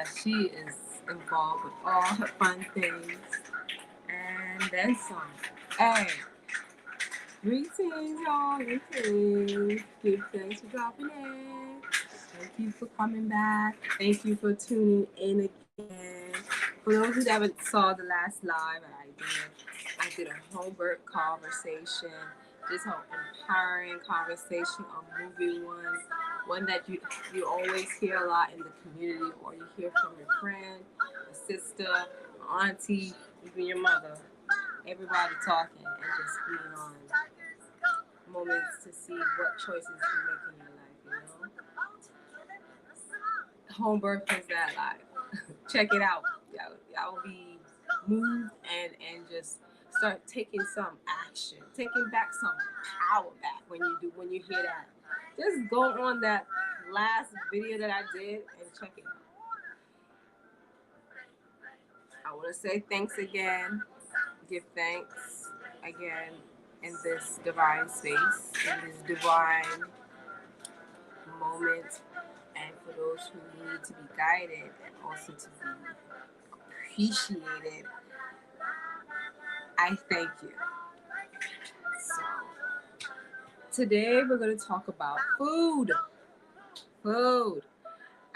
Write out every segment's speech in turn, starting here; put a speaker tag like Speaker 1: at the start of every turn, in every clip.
Speaker 1: Yes, she is involved with all her fun things and then some. Hey, greetings, y'all. Greetings. Give thanks for dropping in. Thank you for coming back. Thank you for tuning in again. For those who haven't saw the last live that I did a Holbert conversation. This whole empowering conversation, a moving one that you always hear a lot in the community, or you hear from your friend, a sister, auntie, even your mother. Everybody talking and just being on moments to see what choices you make in your life. Home birth is that life. Check it out. Y'all will be moved and just start taking some action, taking back some power back when you hear that. Just go on that last video that I did and check it out. I want to say thanks again. Give thanks again in this divine space, in this divine moment, and for those who need to be guided and also to be appreciated, I thank you. So, today we're going to talk about food. Food.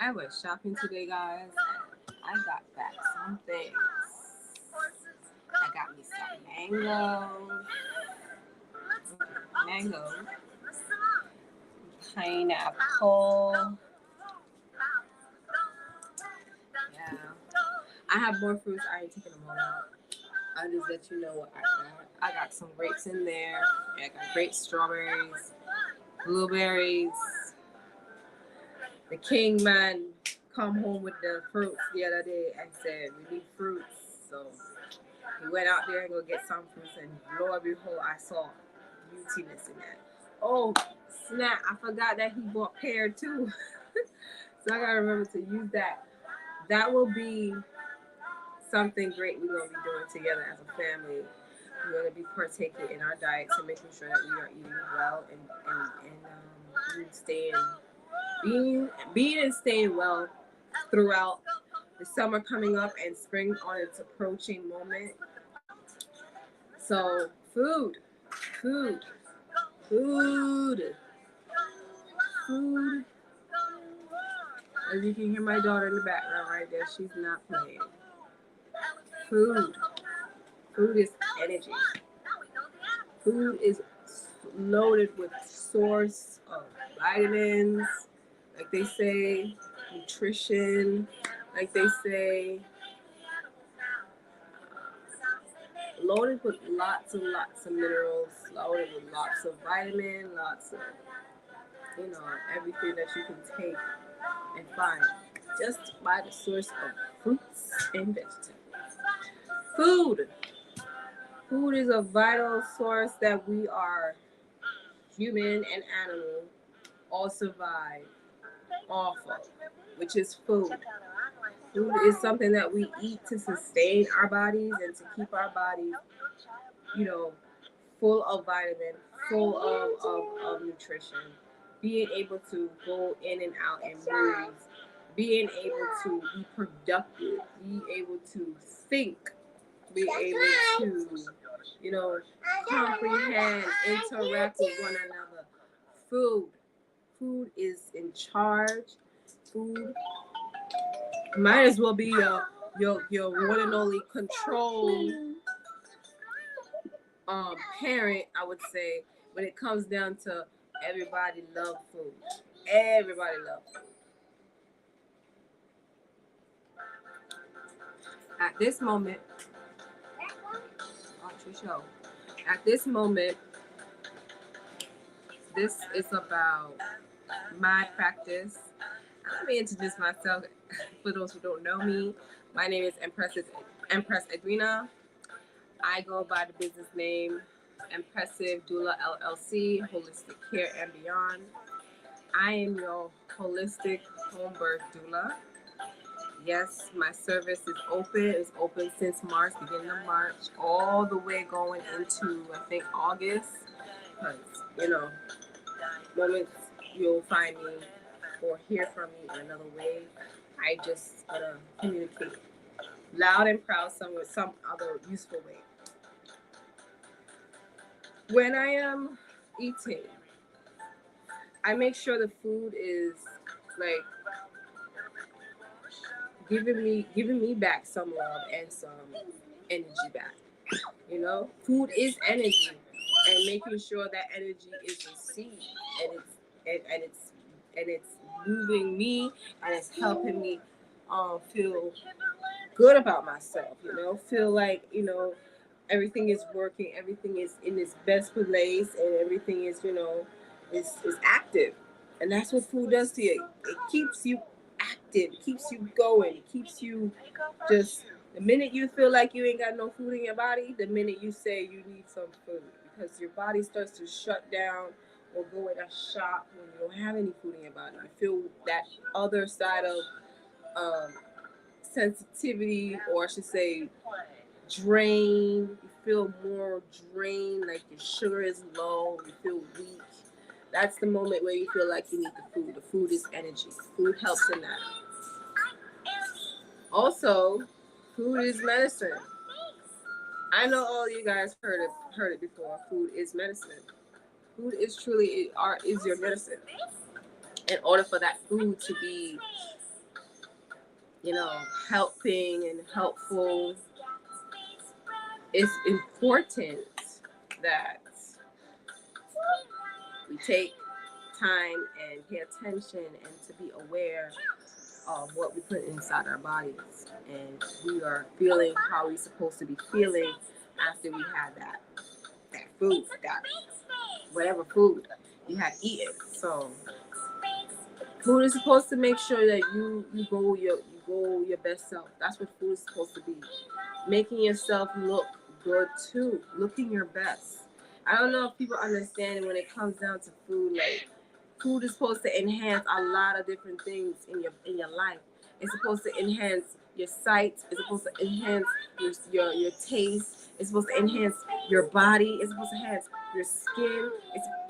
Speaker 1: I was shopping today, guys, and I got back some things. I got me some mango, pineapple. Yeah. I have more fruits. I ain't taking them all out. I'll just let you know what I got. I got some grapes in there. I got grapes, strawberries, blueberries. The king man come home with the fruits the other day and said, we need fruits. So he went out there and go get some fruits, and lo and behold, I saw beautiness in that. Oh, snap. I forgot that he bought pear too. So I got to remember to use that. That will be something great we're going to be doing together as a family. We're going to be partaking in our diets and making sure that we are eating well and being and staying well throughout the summer coming up and spring on its approaching moment. So food. As you can hear my daughter in the background right there, she's not playing. Food is energy. Food is loaded with source of vitamins, like they say, nutrition, like they say, loaded with lots and lots of minerals, loaded with lots of vitamins, lots of, everything that you can take and find just by the source of fruits and vegetables. Food is a vital source that we are, human and animal, all survive off of, which is food. Food is something that we eat to sustain our bodies and to keep our bodies, full of vitamin, full of nutrition. Being able to go in and out and move, being able to be productive, be able to think, be able to, comprehend, interact with one another. Food is in charge. Food might as well be your one and only control parent, I would say, when it comes down to everybody love food. Everybody love food. At this moment, this is about my practice. Let me introduce myself for those who don't know me. My name is Empress Edwina. I go by the business name Impressive Doula LLC, Holistic Care and Beyond. I am your holistic home birth doula. Yes, my service is open. It's open since March, beginning of March, all the way going into, I think, August. Because, moments you'll find me or hear from me in another way. I just gotta communicate loud and proud some other useful way. When I am eating, I make sure the food is like giving me back some love and some energy back. You know, food is energy, and making sure that energy is received and it's moving me and it's helping me feel good about myself. You know, feel like everything is working, everything is in its best place, and everything is is active, and that's what food does to you. It keeps you active, keeps you going, keeps you just. The minute you feel like you ain't got no food in your body, the minute you say you need some food, because your body starts to shut down or go in a shock when you don't have any food in your body. You feel that other side of um, sensitivity, or I should say drain. You feel more drained, like your sugar is low, you feel weak. That's the moment where you feel like you need the food. The food is energy. Food helps in that. Also, food is medicine. I know all you guys heard it before. Food is medicine. Food is truly is your medicine. In order for that food to be, helping and helpful, it's important that we take time and pay attention and to be aware of what we put inside our bodies, and we are feeling how we're supposed to be feeling after we had that food, that whatever food you had eaten. So food is supposed to make sure that you go your best self. That's what food is supposed to be. Making yourself look good too, looking your best. I don't know if people understand when it comes down to food. Like, food is supposed to enhance a lot of different things in your life. It's supposed to enhance your sight. It's supposed to enhance your taste. It's supposed to enhance your body. It's supposed to enhance your skin.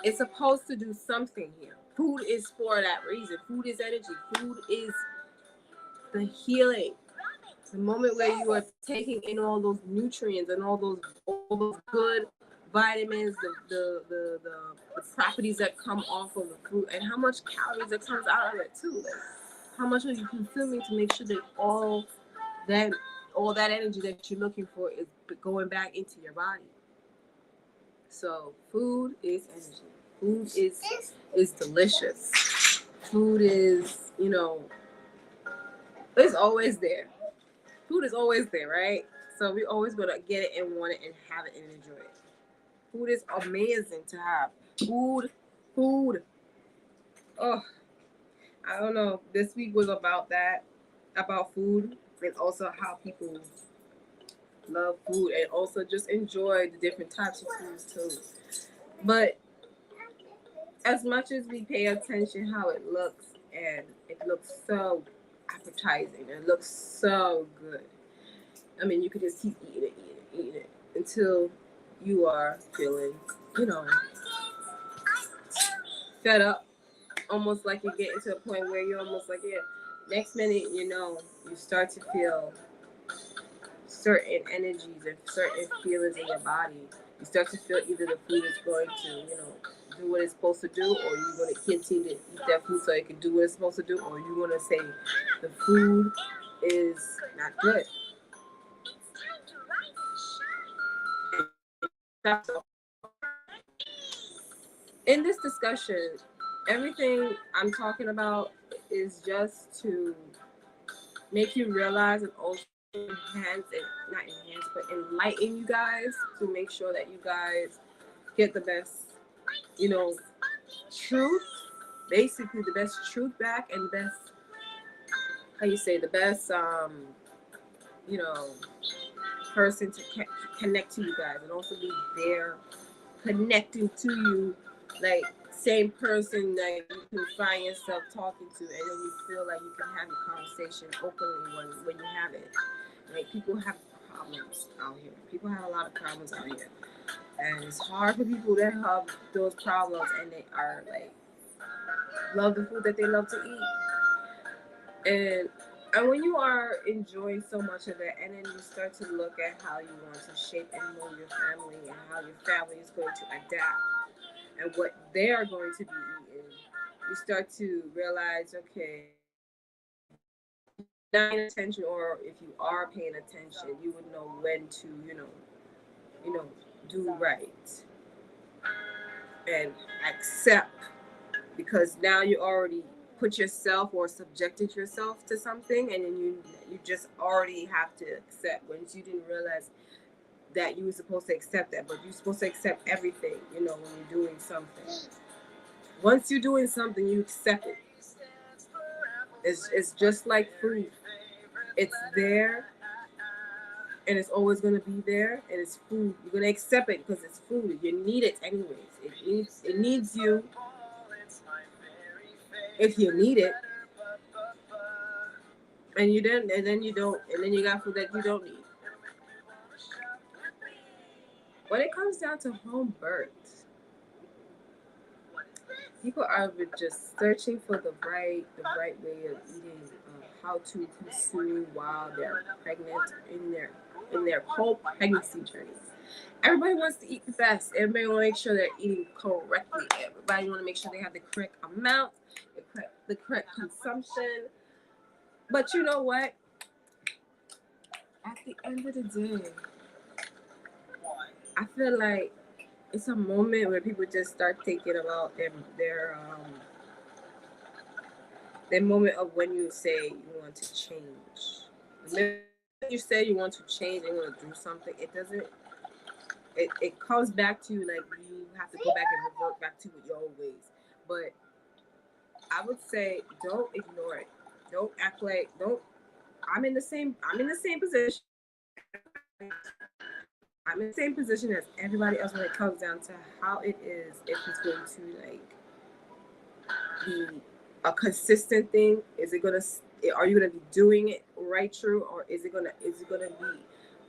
Speaker 1: It's supposed to do something here. Food is for that reason. Food is energy. Food is the healing. The moment where you are taking in all those nutrients and all those good vitamins, the properties that come off of the fruit, and how much calories that comes out of it too. Like, how much are you consuming to make sure that that all that energy that you're looking for is going back into your body. So food is energy. Food is delicious. Food is, it's always there. Food is always there, right? So we always gonna get it and want it and have it and enjoy it. Food is amazing to have. Food. Oh, I don't know. This week was about that, about food, and also how people love food and also just enjoy the different types of foods too. But as much as we pay attention how it looks, and it looks so appetizing, it looks so good. I mean, you could just keep eating it until you are feeling, you know, fed up. Almost like you're getting to a point where you're almost like, yeah, next minute, you start to feel certain energies and certain feelings in your body. You start to feel either the food is going to, do what it's supposed to do, or you're going to continue to eat that food so it can do what it's supposed to do, or you're going to say the food is not good. In this discussion, everything I'm talking about is just to make you realize and also enhance and not enhance but enlighten you guys to make sure that you guys get the best, truth, basically the best truth back, and best, how you say, the best you know person to connect to you guys, and also be there connecting to you, like same person that you can find yourself talking to, and then you feel like you can have a conversation openly when you have it. Like, people have problems out here. People have a lot of problems out here, and it's hard for people that have those problems and they are like love the food that they love to eat. And And when you are enjoying so much of it, and then you start to look at how you want to shape and mold your family and how your family is going to adapt and what they are going to be eating, you start to realize, okay, not paying attention, or if you are paying attention, you would know when to, you know, do right and accept, because now you already put yourself or subjected yourself to something, and then you just already have to accept, once you didn't realize that you were supposed to accept that, but you're supposed to accept everything, when you're doing something. Once you're doing something, you accept it. It's just like food. It's there, and it's always going to be there, and it's food. You're going to accept it because it's food. You need it anyways. It needs you if you need it, and you don't, and then you don't, and then you got food that you don't need. When it comes down to home birth, people are just searching for the right way of eating, how to consume while they're pregnant, in their whole pregnancy journey. Everybody wants to eat the best. Everybody want to make sure they're eating correctly. Everybody want to make sure they have the correct amount, the correct consumption. But you know what? At the end of the day, I feel like it's a moment where people just start thinking about their moment of when you say you want to change. The minute you say you want to change and you want to do something, it doesn't. It comes back to you, like you have to go back and revert back to your old ways. But I would say don't ignore it. Don't act like don't. I'm in the same position. I'm in the same position as everybody else when it comes down to how it is, if it's going to like be a consistent thing. Are you gonna be doing it right true, or is it gonna be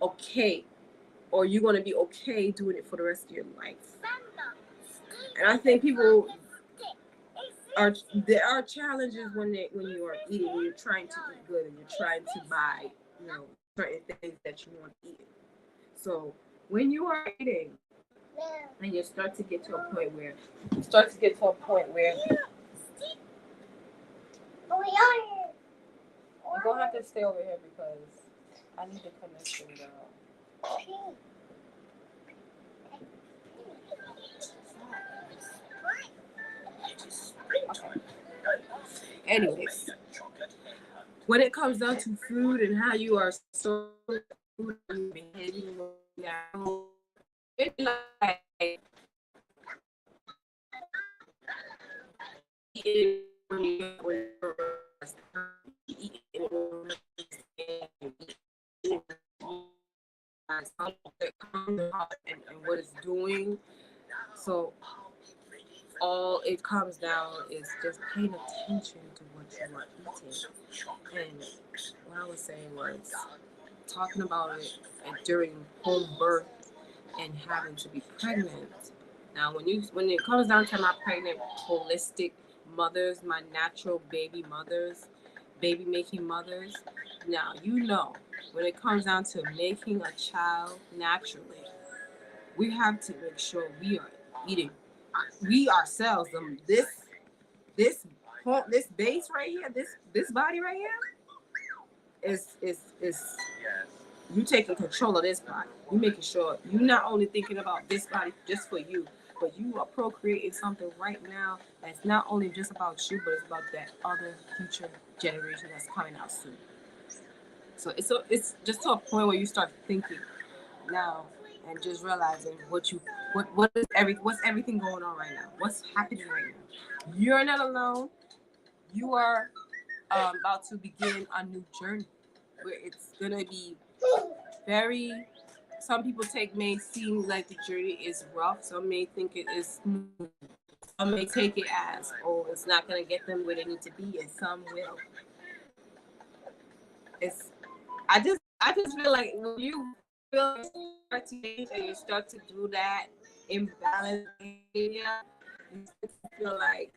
Speaker 1: okay, or are you gonna be okay doing it for the rest of your life? And I think people there are challenges when you are eating, when you're trying to eat good and you're trying to buy, certain things that you want to eat. So when you are eating and you start to get to a point where you're gonna have to stay over here because I need the connection down. Okay. Anyways, when it comes down to food and how you are so food and behaving, it's like and what it's doing. So all it comes down is just paying attention to what you are eating. And what I was saying was talking about it during home birth and having to be pregnant. Now, when it comes down to my pregnant holistic mothers, my natural baby mothers, baby making mothers, now when it comes down to making a child naturally, we have to make sure we are eating we ourselves this base right here, this body right here is you taking control of this body. You making sure you're not only thinking about this body just for you, but you are procreating something right now that's not only just about you, but it's about that other future generation that's coming out soon. So it's just to a point where you start thinking now and just realizing what's everything going on right now, what's happening right now. You're not alone. You are about to begin a new journey where it's gonna be very. Some people may seem like the journey is rough. Some may think it is smooth. Some may take it as, oh, it's not gonna get them where they need to be, and some will. It's I just feel like when you feel you start to change and you start to do that imbalance area, you start to feel like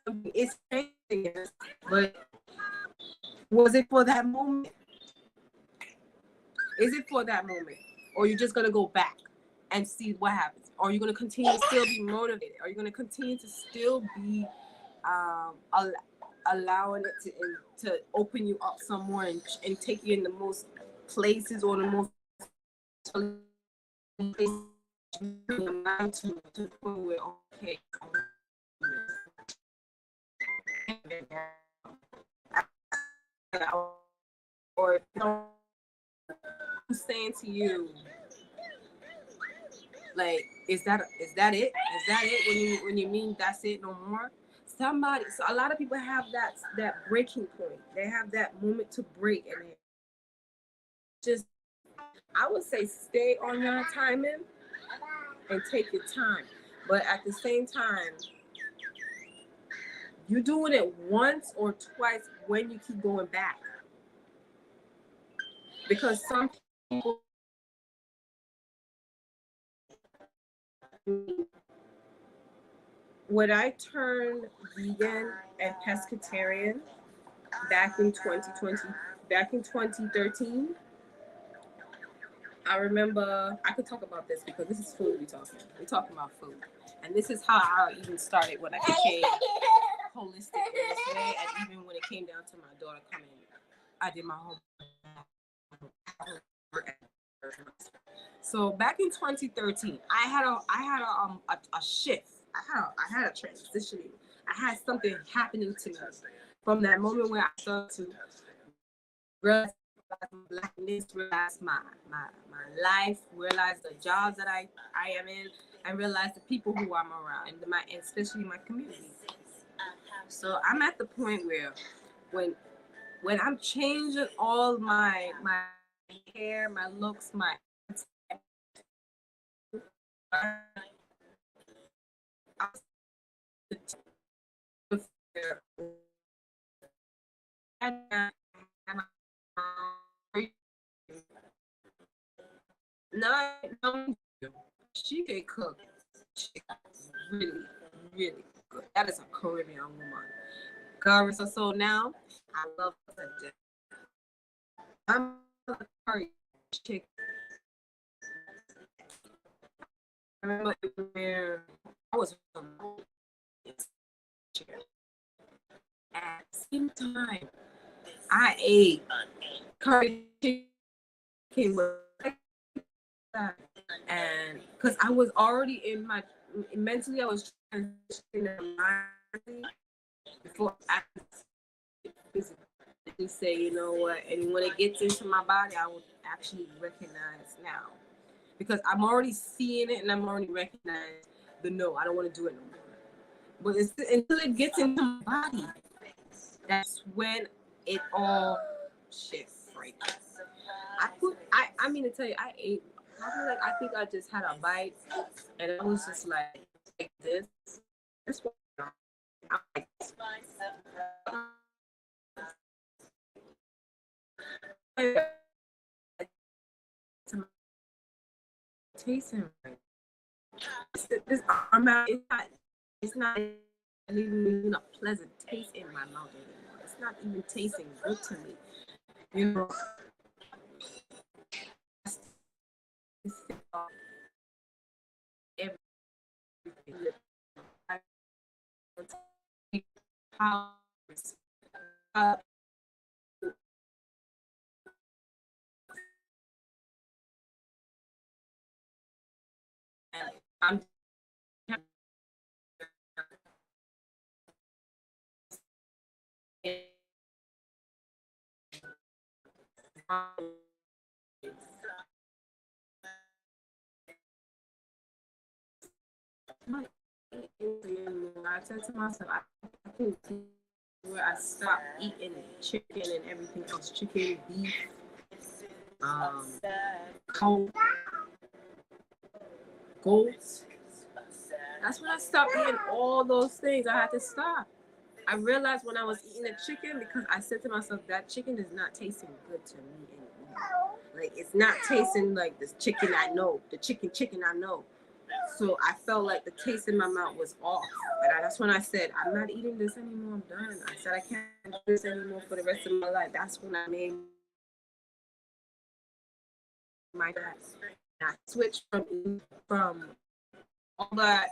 Speaker 1: something is changing, but Was it for that moment? Is it for that moment? Or you're just gonna go back and see what happens? Or are you gonna continue to still be motivated? Are you gonna continue to still be allowing it to open you up some more and take you in the most places or the most places your mind to the point where okay, or I'm saying to you, like, is that it? Is that it when you mean that's it, no more? Somebody, so a lot of people have that breaking point. They have that moment to break, and they just, I would say, stay on your timing and take your time. But at the same time, you're doing it once or twice when you keep going back, because some people, when I turned vegan and pescatarian back in 2020, back in 2013, I remember, I could talk about this because this is food we're talking about food. And this is how I even started when I became holistic in this way, and even when it came down to my daughter coming, I did my whole. So back in 2013, I had a shift. I had a transition. I had something happening to me from that moment where I started to realize my blackness, realize my life, realize the jobs that I am in, and realize the people who I'm around, and especially my community. So I'm at the point where when I'm changing all my hair, my looks, my no, she can cook. She really, really good. That is a Caribbean woman. Carissa, so now I love her. I'm a curry chicken. I remember where I was chicken. At the same time, I ate curry chicken with that, and because I was already in my mentally, I was transitioning before I physically say, you know what, and when it gets into my body, I would actually recognize now because I'm already seeing it and I'm already recognizing the no, I don't want to do it no more. But until it gets into my body, that's when it all shifts right there. I mean to tell you, I ate. I think I just had a bite, and I was just like this. That's what I like. Tasting right. This arm out, it's not even a pleasant taste in my mouth anymore. It's not even tasting good to me. You know, everything. How I'm I said to myself, I think where I stopped eating chicken and everything else, chicken, beef, cow, goats. That's when I stopped eating all those things. I had to stop. I realized when I was eating the chicken because I said to myself, that chicken is not tasting good to me anymore. Like it's not tasting like this chicken I know, the chicken I know. So I felt like the taste in my mouth was off. And that's when I said, I'm not eating this anymore. I'm done. I said, I can't do this anymore for the rest of my life. That's when I made my dad. And I switched from all that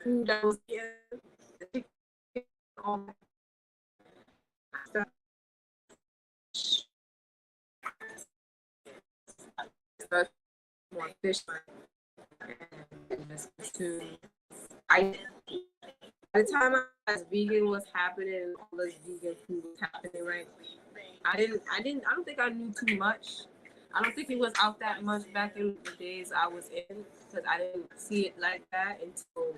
Speaker 1: food that was in, all that stuff, more fish, and just to, I, by the time I was vegan was happening, all this vegan food was happening, right? I don't think I knew too much. I don't think it was out that much back in the days I was in, because I didn't see it like that until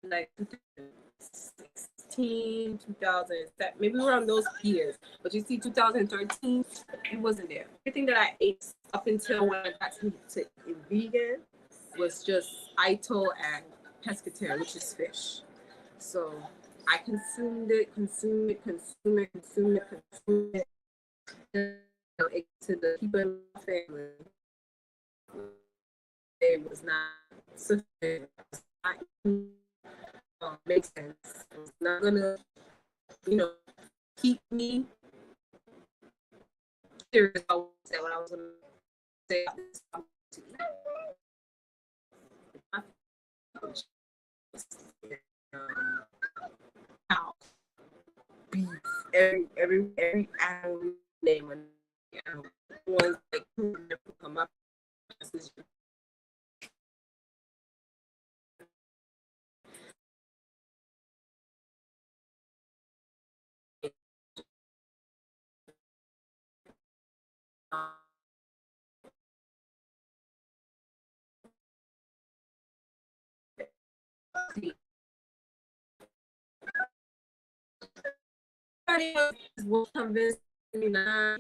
Speaker 1: like 2016, 2000, maybe around those years. But you see, 2013, it wasn't there. Everything that I ate up until when I got to vegan was just Ito and pescatarian, which is fish. So I consumed it, consumed it. To the people in my family, it was not sufficient. Makes sense. It's not gonna, keep me serious about what I was gonna say. Cow, beef, every animal name and ones like come up. Will convince me not.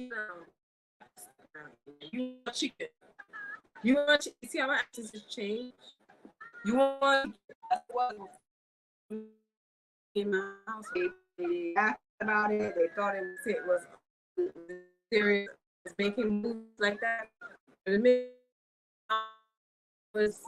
Speaker 1: You want chicken. You want chicken. See how my accents have changed? You want that's what in my house. They asked about it. They thought it was serious, making moves like that. But it was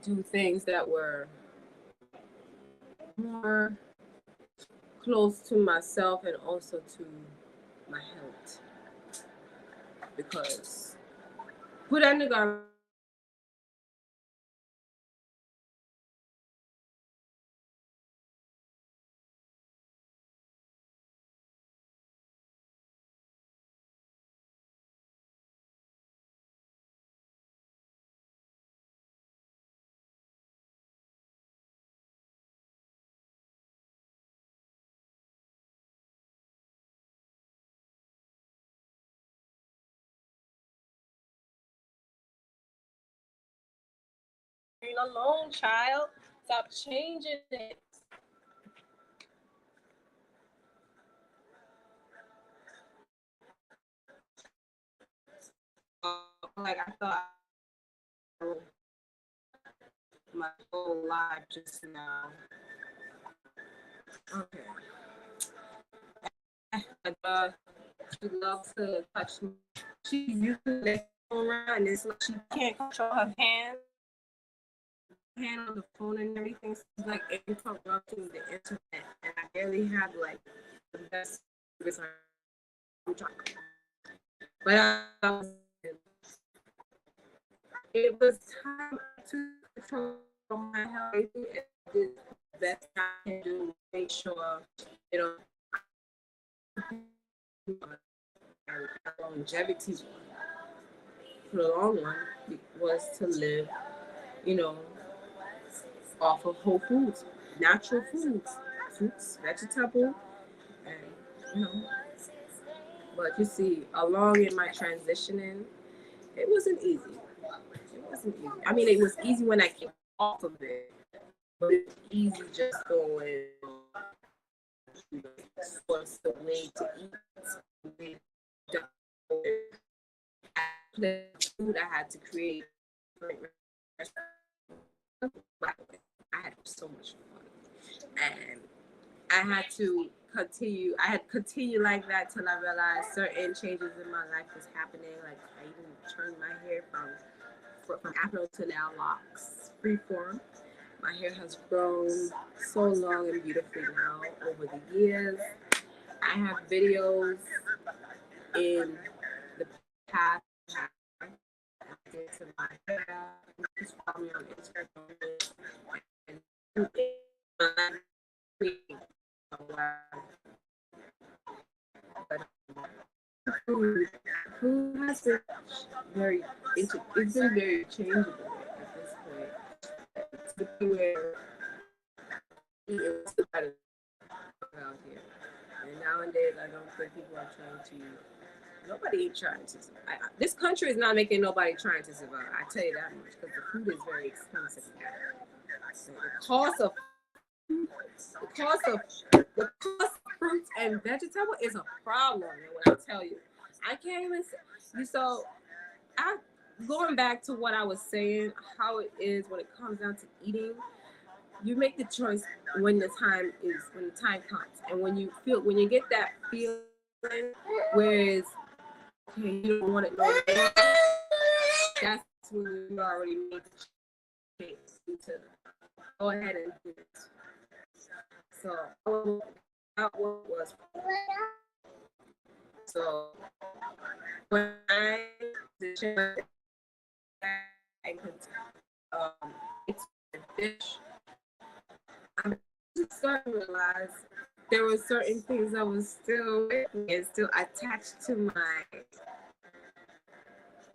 Speaker 1: do things that were more close to myself and also to my health, because put on the garment. Alone, child. Stop changing it. Like I thought my whole life just now. Okay. She loves to touch me. She's using the phone around, and it's like she can't control her hand on the phone and everything. So she's like interrupting the internet, and I barely have like the best service. I'm trying, but it was time to control my health. I did the best I can do to make sure, you know, longevity for the long run was to live, you know, off of whole foods, natural foods. fruits, vegetable, and you know. But you see, along in my transitioning, it wasn't easy. It wasn't easy. I mean, it was easy when I came off of it, but it's easy just going. What's the way to eat? The food I had to create. I had so much fun, and I had to continue. I had continued like that till I realized certain changes in my life was happening. Like I even turned my hair from afro to now locks, freeform. My hair has grown so long and beautifully now over the years. I have videos in the past to my hair. Just follow me on Instagram and food has been very it's been very changeable at this point. It's the point where it's better out here. And nowadays I don't think people are trying to nobody ain't trying to survive. This country is not making nobody trying to survive. I tell you that much because the food is very expensive now. So the cost of fruits and vegetable is a problem. And what I tell you, I can't even say. So I going back to what I was saying, how it is when it comes down to eating. You make the choice when the time comes, and when you get that feeling, whereas okay, you don't want it no more. That's when you already made the choice to go ahead and do it. So that was so when I it's a dish. I'm just starting to realize there were certain things I was still with me and still attached to my,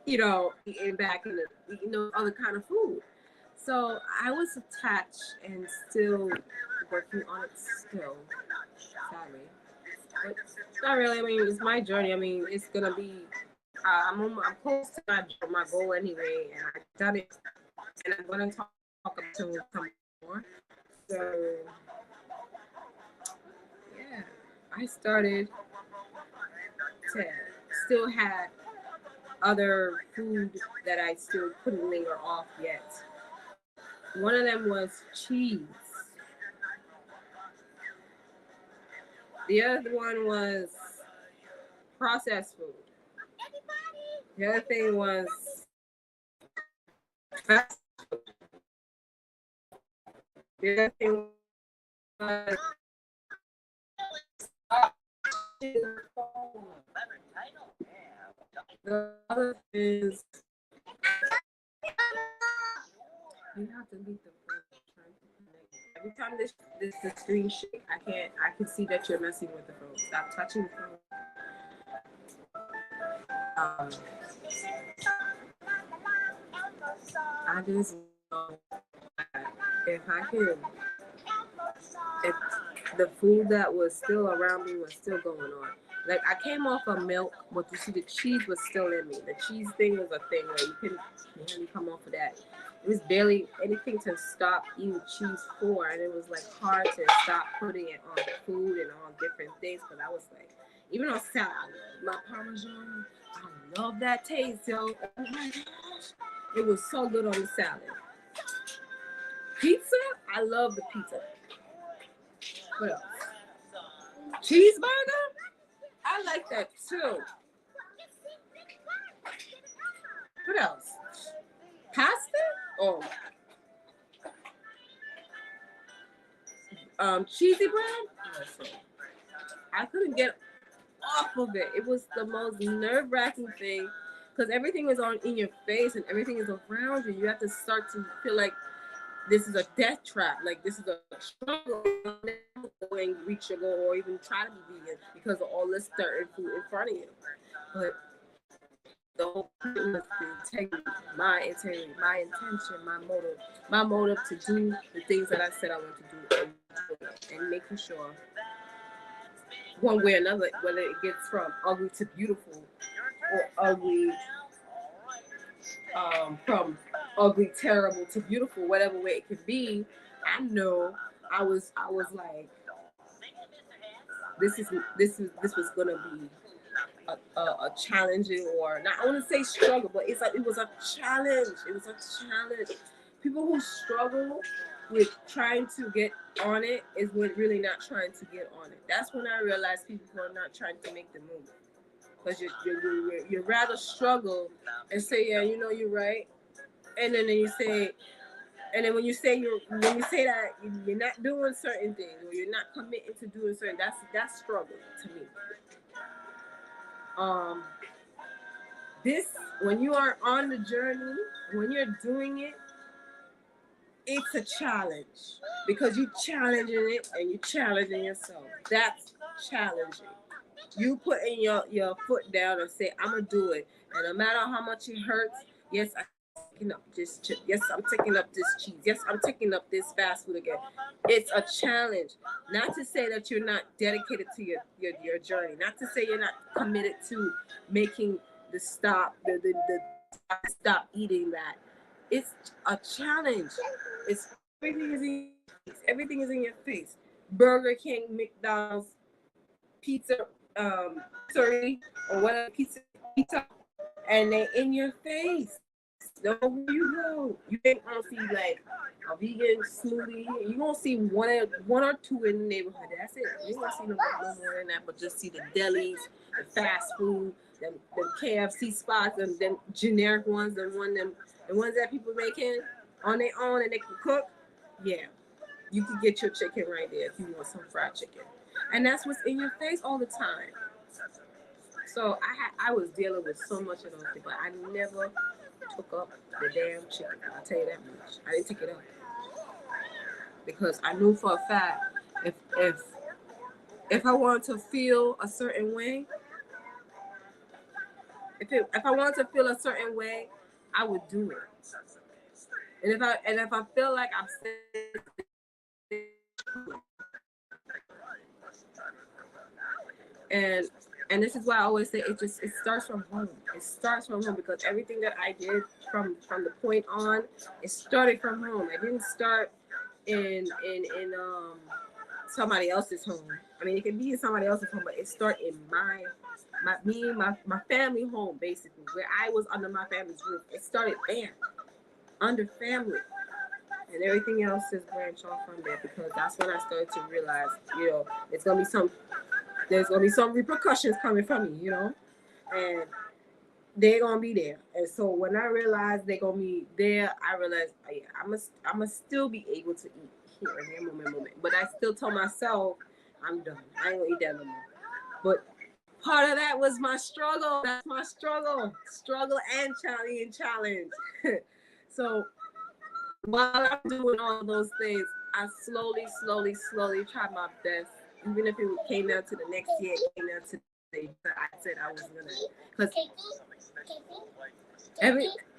Speaker 1: eating back in the, other kind of food. So I was attached and still working on it still, sadly. But not really. I mean, it's my journey. I mean, it's gonna be. I'm close to my goal anyway, and I've done it, and I'm gonna talk about it some more. So yeah, I started to still had other food that I still couldn't linger off yet. One of them was cheese. The other one was processed food. The other thing was fast food. The other thing was the other is you have to leave the phone. Every time the screen shake, I can see that you're messing with the phone. Stop touching the phone. I just know if if the food that was still around me was still going on. Like I came off of milk, but you see the cheese was still in me. The cheese thing was a thing where you couldn't really come off of that. It was barely anything to stop eating cheese for, and it was like hard to stop putting it on food and on different things. Because I was like, even on salad, my Parmesan, I love that taste, yo. Oh my gosh, it was so good on the salad. Pizza, I love the pizza. What else? Cheeseburger, I like that too. What else? Pasta? Oh, cheesy bread? Listen, I couldn't get off of it. It was the most nerve-wracking thing because everything is on in your face and everything is around you. You have to start to feel like this is a death trap. Like this is a struggle when you reach your goal or even try to be vegan because of all this certain food in front of you. But the whole point was the integrity, my intention, my motive to do the things that I said I want to do and and making sure one way or another, whether it gets from ugly to beautiful or ugly from ugly, terrible to beautiful, whatever way it could be. I know I was like, this was gonna be a challenging, or not, I wouldn't say struggle, but it's like it was a challenge. It was a challenge. People who struggle with trying to get on it is when really not trying to get on it. That's when I realized people who are not trying to make the move. Because you rather struggle and say, yeah, you know, you're right. And then you say, and then when you say that you're not doing certain things, or you're not committing to doing certain, that's struggle to me. Um, this, when you are on the journey, when you're doing it, it's a challenge because you challenging it and you challenging yourself. That's challenging. You putting your foot down and say, I'm gonna do it, and no matter how much it hurts, yes, I'm taking up this chip. Yes, I'm taking up this cheese. Yes, I'm taking up this fast food again. It's a challenge. Not to say that you're not dedicated to your journey. Not to say you're not committed to making the stop eating that. It's a challenge. It's everything is in your face. Burger King, McDonald's, pizza, sorry, or whatever pizza, and they in your face. Where you go, you ain't gonna see like a vegan smoothie. You gonna see one or two in the neighborhood. That's it. You ain't gonna see no more than that. But just see the delis, the fast food, them KFC spots, and them generic ones, the ones that people making on their own and they can cook. Yeah, you can get your chicken right there if you want some fried chicken. And that's what's in your face all the time. So I was dealing with so much of those things, but I never took up the damn chicken. I'll tell you that much. I didn't take it up because I knew for a fact if I wanted to feel a certain way, if I wanted to feel a certain way, I would do it. And if I feel like I'm and this is why I always say it starts from home. It starts from home because everything that I did from the point on, it started from home. I didn't start in somebody else's home. I mean, it can be in somebody else's home, but it started in my family home, basically, where I was under my family's roof. It started there, under family, and everything else is branch off from there because that's when I started to realize, you know, there's gonna be some repercussions coming from me, you know, and they're gonna be there. And so when I realized they're gonna be there, I realized, oh, yeah, I must still be able to eat here and there, moment. But I still told myself, I'm done. I ain't gonna eat that no more. But part of that was my struggle. That's my struggle and challenge. So while I'm doing all those things, I slowly tried my best. Even if it came down to the next year, it came down to the day. I said I was gonna, because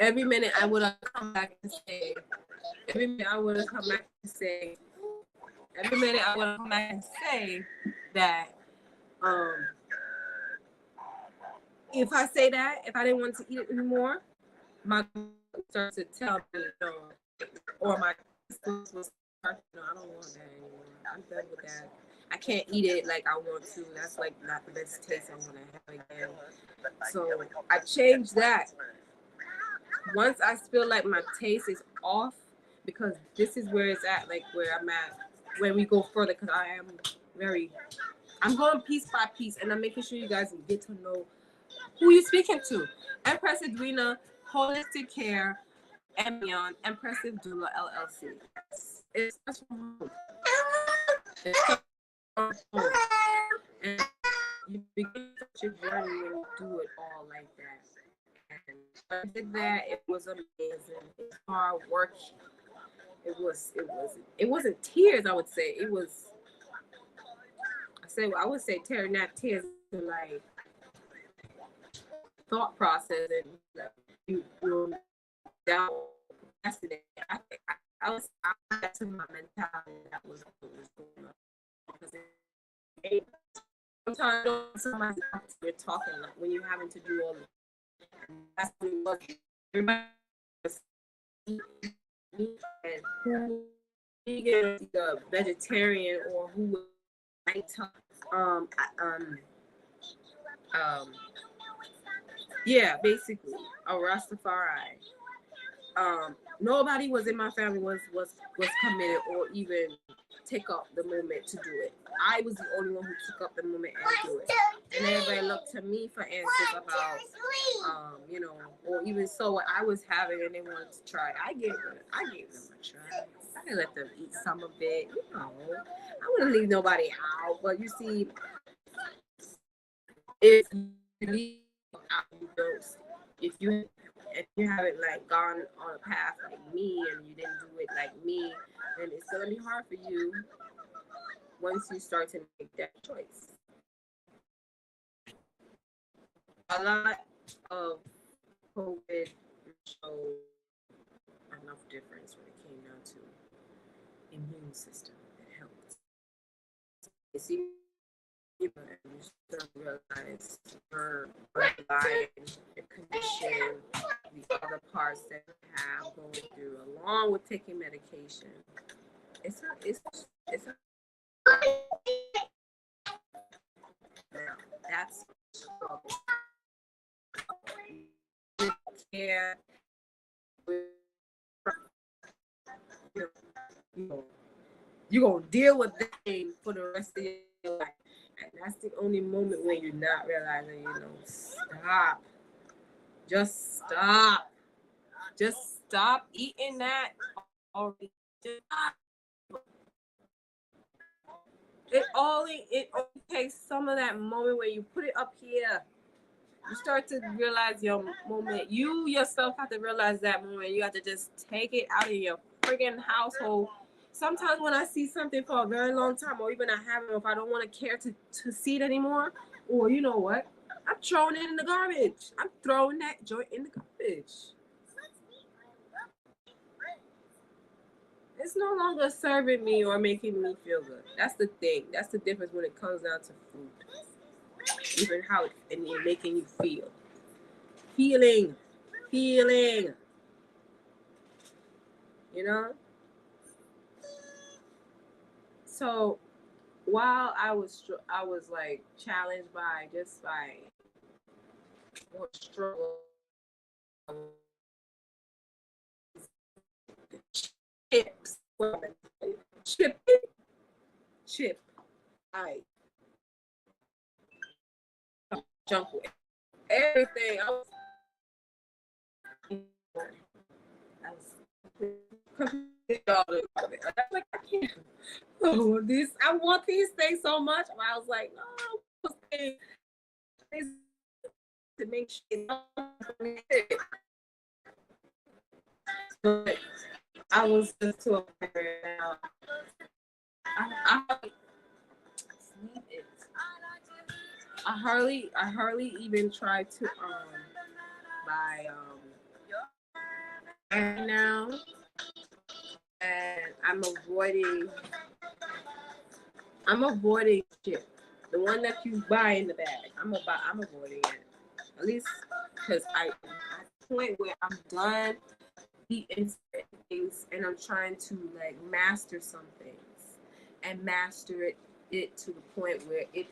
Speaker 1: every minute I would have come back and say, every minute I would have come back and say, every minute I would have come back and say that, if I say that, if I didn't want to eat it anymore, my starts to tell me, you know, or my sisters will start, no, I don't want that anymore. I'm done with that. I can't eat it like I want to. That's like not the best taste I want to have again. So I changed that. Once I feel like my taste is off, because this is where it's at, like where I'm at when we go further, because I'm going piece by piece, and I'm making sure you guys get to know who you're speaking to. Empress Edwina, Holistic Care, and beyond, Empressive Doula LLC. It starts from home. It starts from home. And you begin your journey when you do it all like that. And when I did that, it was amazing. It was hard work. It wasn't tears, I would say. It was, I would say tears, not tears, like thought process, and you down yesterday. I I got to my mentality that was going on because sometimes somebody's you're talking like when you're having to do all this. That's what it was. Everybody was and who vegan, the vegetarian, or who was um yeah, basically a Rastafari. Nobody was in my family was committed or even take up the moment to do it. I was the only one who took up the moment and do it. And everybody looked to me for answers about you know, or even so what I was having and they wanted to try. I gave them a try. I let them eat some of it, you know. I wouldn't leave nobody out, but you see, if you leave out those, if you haven't like gone on a path like me and you didn't do it like me, then it's gonna be hard for you once you start to make that choice. A lot of COVID showed enough difference when it came down to immune system. It helped. You see, you start to realize your bloodline, your condition, the other parts that you have going through, along with taking medication. It's a that's care. You're gonna deal with that thing for the rest of your life. And that's the only moment when you're not realizing, you know, stop. Just stop. Just stop eating that already. Just stop. It only takes some of that moment where you put it up here. You start to realize your moment. You yourself have to realize that moment. You have to just take it out of your friggin' household. Sometimes when I see something for a very long time, or even I haven't, if I don't want to care to see it anymore, or you know what, I'm throwing it in the garbage. I'm throwing that joint in the garbage. It's no longer serving me or making me feel good. That's the thing. That's the difference when it comes down to food. Even how it's making you feel. Feeling. You know? So while I was like challenged by more struggle, chips, chip, I junk with everything. I was like, I can't. Oh, I want these things so much. And I was like, no, to make sure. But I was just too afraid. I hardly even try to buy right now, and I'm avoiding shit. The one that you buy in the bag, I'm avoiding it. At least because at the point where I'm done eating things and I'm trying to like master some things and master it to the point where it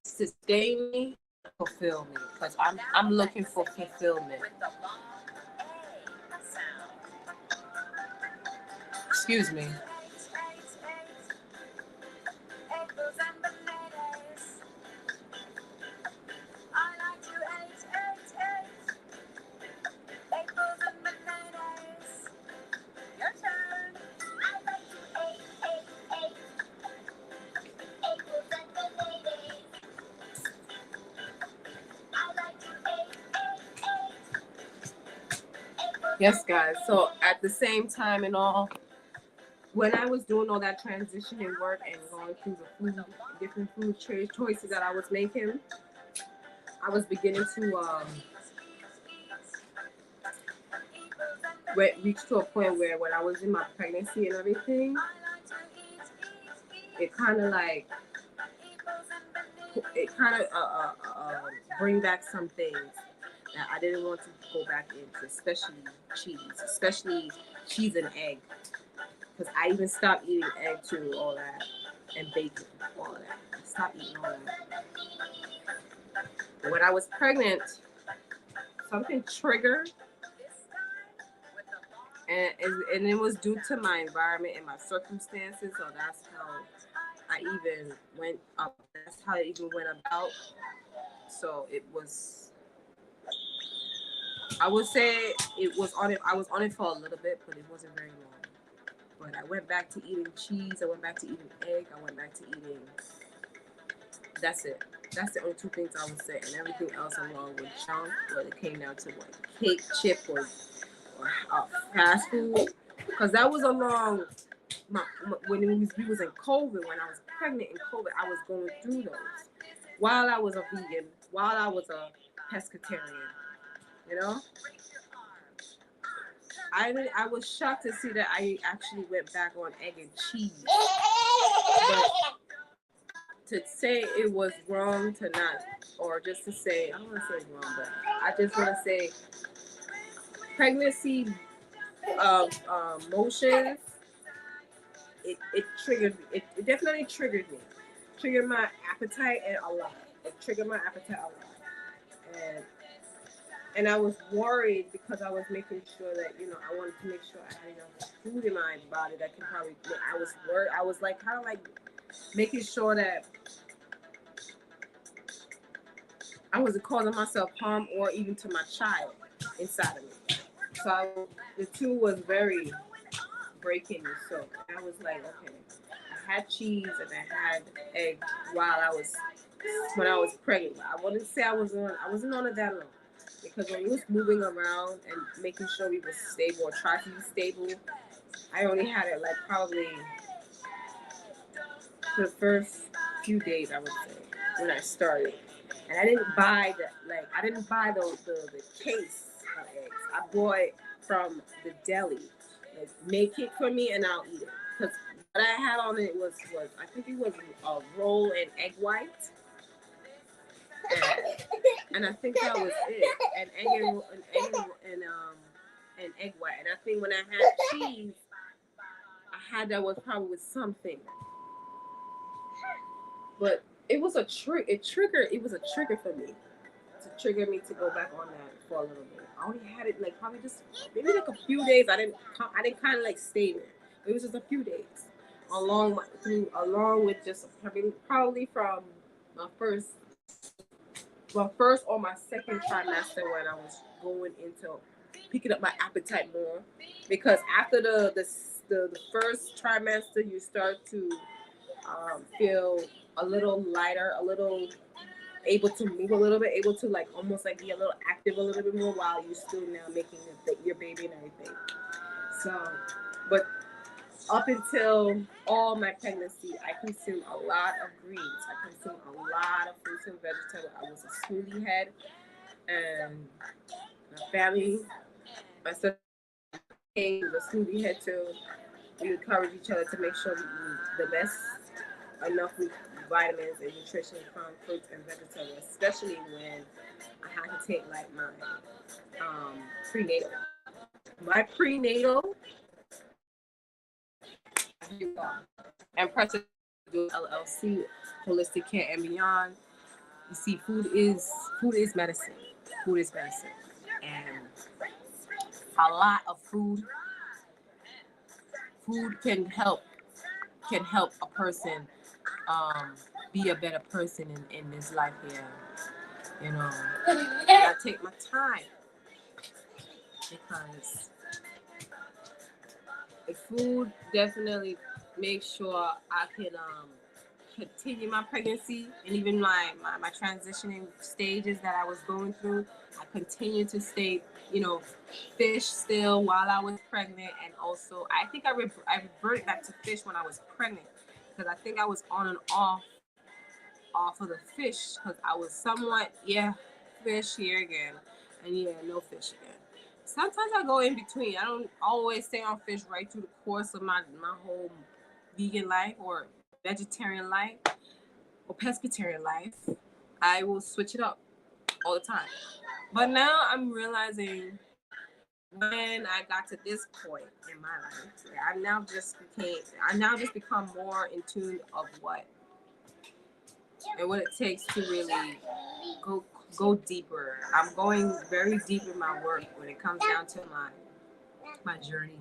Speaker 1: sustain me, fulfill me, because I'm looking for fulfillment. Excuse me. Yes, guys. So at the same time and all, when I was doing all that transition in work and going through the different food choices that I was making, I was beginning to reached to a point where when I was in my pregnancy and everything, it kind of like bring back some things that I didn't want to go back into, especially cheese and egg, because I even stopped eating egg too, all that, and bacon, all of that. I stopped eating all that. But when I was pregnant, something triggered, and it was due to my environment and my circumstances. So that's how I even went up. That's how it even went about. So it was. I would say it was on it. I was on it for a little bit, but it wasn't very long. But I went back to eating cheese. I went back to eating egg. I went back to eating. That's it. That's the only two things I would say, and everything else along with junk, where it came down to what cake, chip, or fast food. Because that was along when we was in COVID. When I was pregnant in COVID, I was going through those while I was a vegan, while I was a pescatarian. You know, I was shocked to see that I actually went back on egg and cheese. But to say it was wrong to not, or just to say, I don't want to say it's wrong, but I just want to say pregnancy motions, it triggered me. It definitely triggered me. Triggered my appetite and a lot. It triggered my appetite a lot. And I was worried because I was making sure that, I wanted to make sure I had enough food in my body that could probably, I was worried. I was like, kind of like making sure that I wasn't causing myself harm or even to my child inside of me. So the two was very breaking me. So I was like, okay, I had cheese and I had egg when I was pregnant. I wouldn't say I wasn't on it that long. Because when we was moving around and making sure we were stable or try to be stable, I only had it like probably for the first few days, I would say, when I started. And I didn't buy the case of eggs. I bought it from the deli. Like, make it for me and I'll eat it. Because what I had on it was I think it was a roll and egg white. And I think that was it. And egg white. And I think when I had cheese, I had that was probably with something. But it was a trick. It was a trigger for me to trigger me to go back on that for a little bit. I only had it like probably just maybe like a few days. I didn't kind of like stay there. It was just a few days, along with just probably from my first or my second trimester when I was going into picking up my appetite more, because after the first trimester you start to feel a little lighter, a little able to move a little bit, able to like almost like be a little active a little bit more while you're still now making your baby and everything. So, but up until all my pregnancy, I consumed a lot of greens. I consumed a lot of fruits and vegetables. I was a smoothie head, and my family, my sister came was a smoothie head too. We encourage each other to make sure we eat the best enough vitamins and nutrition from fruits and vegetables, especially when I had to take like my prenatal. My prenatal and Precious LLC, Holistic Care and Beyond. You see, food is medicine. Food is medicine, and a lot of food can help a person be a better person in this life here. I take my time because the food definitely makes sure I can continue my pregnancy and even my transitioning stages that I was going through. I continued to stay, fish still while I was pregnant, and also I think I reverted back to fish when I was pregnant, because I think I was on and off of the fish, because I was somewhat fish here again, and no fish again. sometimes I go in between. I don't always stay on fish right through the course of my whole vegan life or vegetarian life or pescatarian life. I will switch it up all the time. But now I'm realizing when I got to this point in my life, I now just become more in tune of what it takes to really go deeper. I'm going very deep in my work when it comes down to my journey,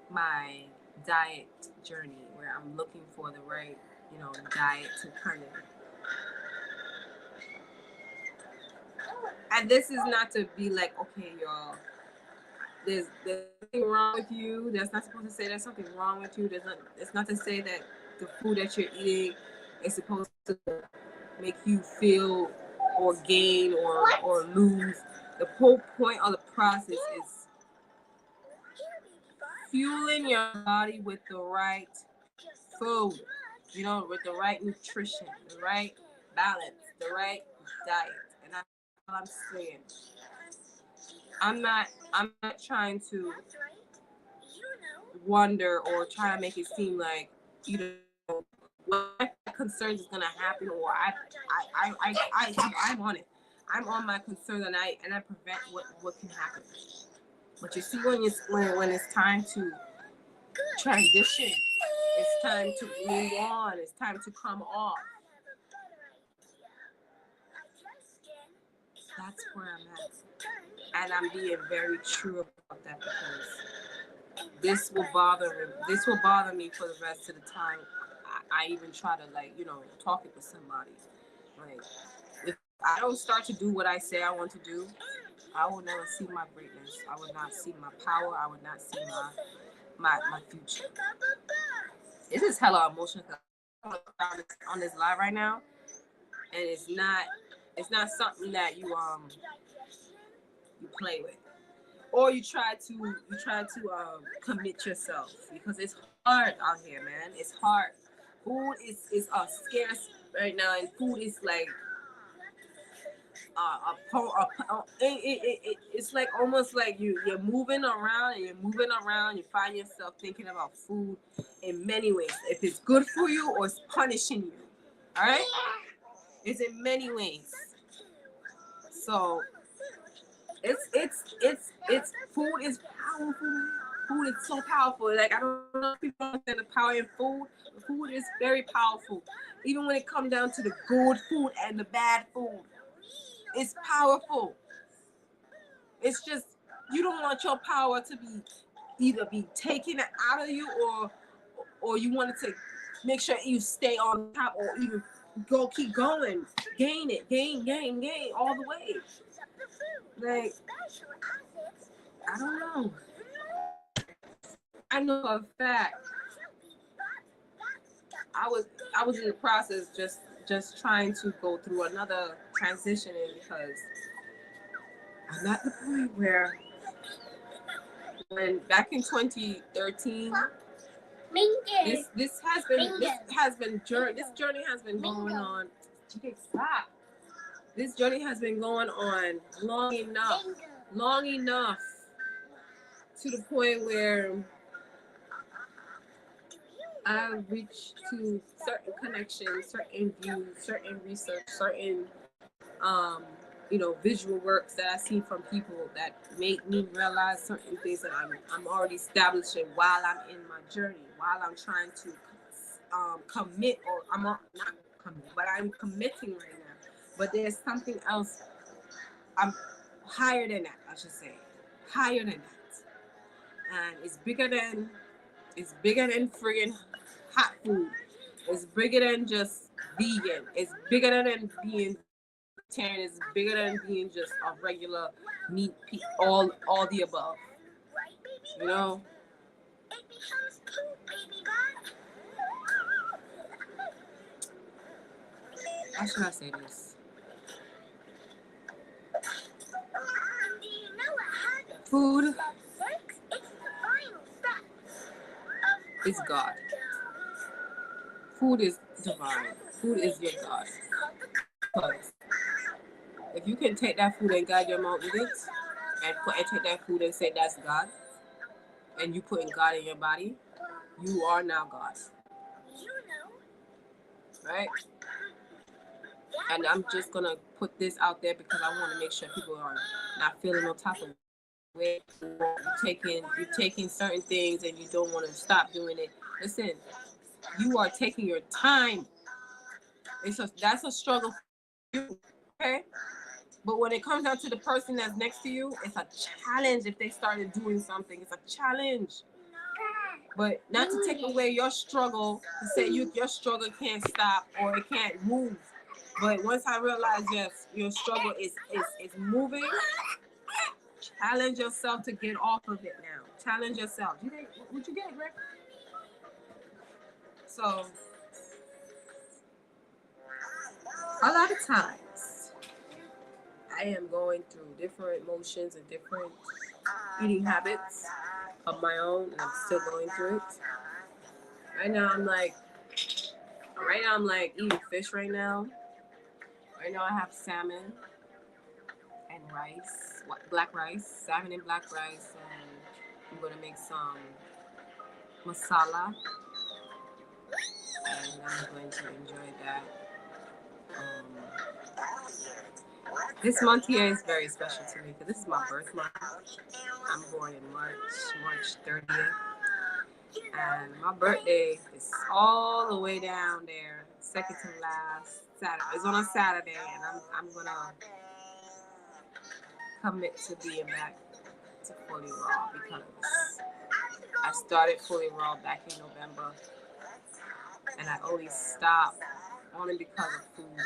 Speaker 1: my diet journey, where I'm looking for the right, diet to kind of. And this is not to be like, okay, y'all, there's nothing wrong with you. That's not supposed to say there's something wrong with you. It's not to say that the food that you're eating is supposed to make you feel or gain or lose. The whole point of the process is fueling your body with the right food, with the right nutrition, the right balance, the right diet. And that's all I'm saying. I'm not trying to wonder or try to make it seem like what concerns is gonna happen, or I'm on it. I'm on my concerns, and I prevent what can happen. But you see, when it's time to transition, it's time to move on, it's time to come off. That's where I'm at, and I'm being very true about that because this will bother me for the rest of the time. I even try to talk it with somebody. Like, if I don't start to do what I say I want to do, I will never see my greatness. I would not see my power. I would not see my future. This is hella emotional on this live right now, and it's not something that you play with, or you try to commit yourself, because it's hard out here, man. It's hard. Food is scarce right now, and food is like it's like almost like you're moving around and you find yourself thinking about food in many ways. If it's good for you or it's punishing you, all right? It's in many ways. So it's food is powerful. Food is so powerful. Like, I don't know if people understand the power in food. Food is very powerful. Even when it comes down to the good food and the bad food, it's powerful. It's just you don't want your power to either be taken out of you, or you want it to make sure you stay on top, or even keep going, gain all the way. Like, I don't know. I know for a fact I was in the process just trying to go through another transition, because I'm at the point where when back in 2013, this journey has been going on. Okay, stop. This journey has been going on long enough to the point where I've reached to certain connections, certain views, certain research, certain visual works that I see from people that make me realize certain things that I'm already establishing while I'm in my journey, while I'm trying to commit, or I'm not commit, but I'm committing right now. But there's something else. I'm higher than that, I should say, higher than that, and it's bigger than friggin' hot food. It's bigger than just vegan. It's bigger than being vegetarian. It's bigger than being just a regular meat. All the above. You know. How should I say this? Food is God. Food is divine. Food is your God. Because if you can take that food and guide your mouth with it, and take that food and say that's God, and you putting God in your body, you are now God. Right? And I'm just gonna put this out there because I want to make sure people are not feeling no type of way. You're taking certain things and you don't want to stop doing it. Listen, you are taking your time. That's a struggle for you. Okay? But when it comes down to the person that's next to you, it's a challenge if they started doing something. It's a challenge. But not to take away your struggle, to say your struggle can't stop or it can't move. But once I realized, yes, your struggle is moving, challenge yourself to get off of it now. Challenge yourself. What you get, Rick? So, a lot of times, I am going through different emotions and different eating habits of my own, and I'm still going through it. Right now, I'm like eating fish right now. Right now, I have salmon and rice, black rice, salmon and black rice, and I'm gonna make some masala, and I'm going to enjoy that. This month here is very special to me because this is my birth month. I'm born in March 30th, and my birthday is all the way down there, second to last Saturday. It's on a Saturday, and I'm gonna commit to being back to Fully Raw because I started Fully Raw back in November, and I only stopped only because of food.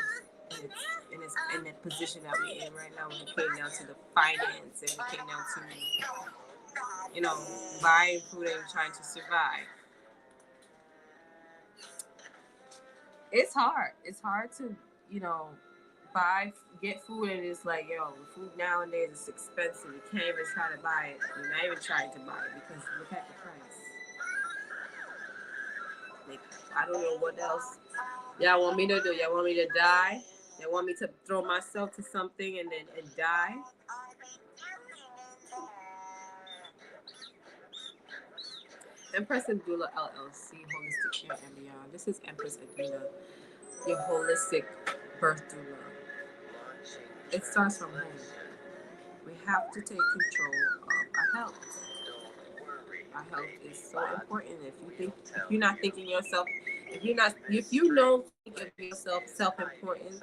Speaker 1: In the position that we're in right now, when it came down to the finance and it came down to, buying food and trying to survive. It's hard. It's hard to, get food, and it's like, food nowadays is expensive. You can't even try to buy it. You're not even trying to buy it because look at the price. Like, I don't know what else y'all want me to do. Y'all want me to die? Y'all want me to throw myself to something and die? Empress Abdullah LLC, Holistic Care and Beyond. This is Empress Abdullah, your holistic birth doula. It starts from home. We have to take control of our health. Our health is so important. If you're not thinking yourself, if you don't think of yourself self-important,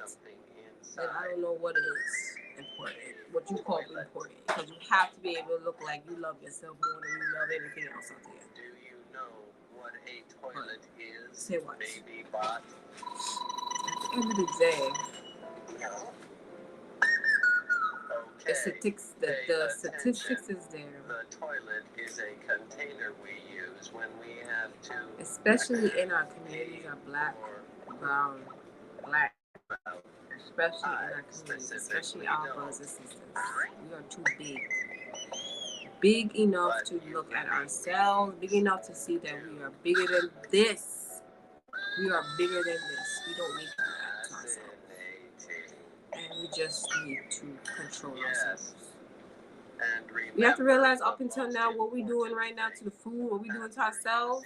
Speaker 1: then I don't know what is important, what you call important, because you have to be able to look like you love yourself more than you love everything else out there.
Speaker 2: Do you know what a toilet is?
Speaker 1: Say what?
Speaker 2: Baby bot.
Speaker 1: At the end of the day, the statistics is there.
Speaker 2: The toilet is a container we use when we have to.
Speaker 1: Especially in our communities, our black, brown, black. Especially in our communities, especially our brothers and sisters. We are too big. Big enough to look at ourselves, big enough to see that we are bigger than this. We are bigger than this. We don't need to do that to ourselves. And we just need to control ourselves. We have to realize up until now what we're doing right now to the food, what we're doing to ourselves,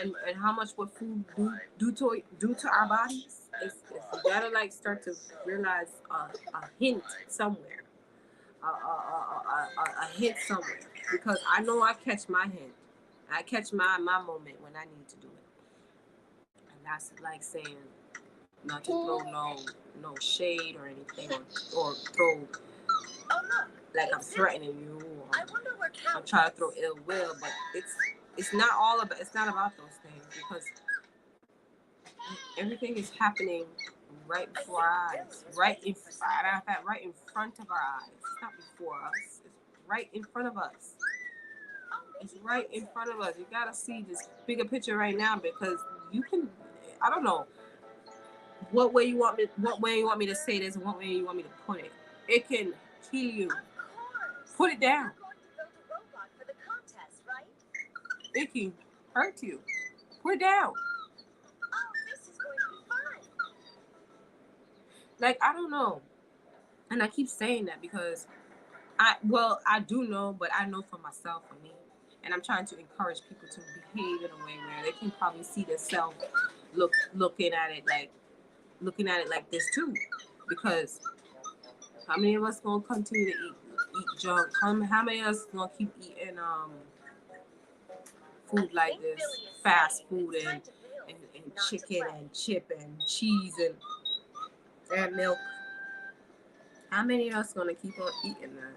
Speaker 1: and how much what food do to our bodies. You gotta start to realize a hint somewhere, a hint somewhere, because I know I catch my hint, I catch my moment when I need to do it, and that's like saying not to throw no shade or anything, or throw like I'm threatening you, or I'm trying to throw ill will, but it's not about those things, because everything is happening right before our eyes, right in front of our eyes. It's not before us. It's right in front of us. It's right in front of us. You gotta see this bigger picture right now, because you can. I don't know what way you want me to say this, and what way you want me to put it. It can kill you. Put it down. It can hurt you. Put it down. Like, I don't know. And I keep saying that because I do know, but I know for myself, for me, and I'm trying to encourage people to behave in a way where they can probably see themselves looking at it like this too, because how many of us gonna continue to eat junk? How many of us gonna keep eating food like this, fast food and chicken and chip and cheese and milk? How many of us gonna keep on eating that?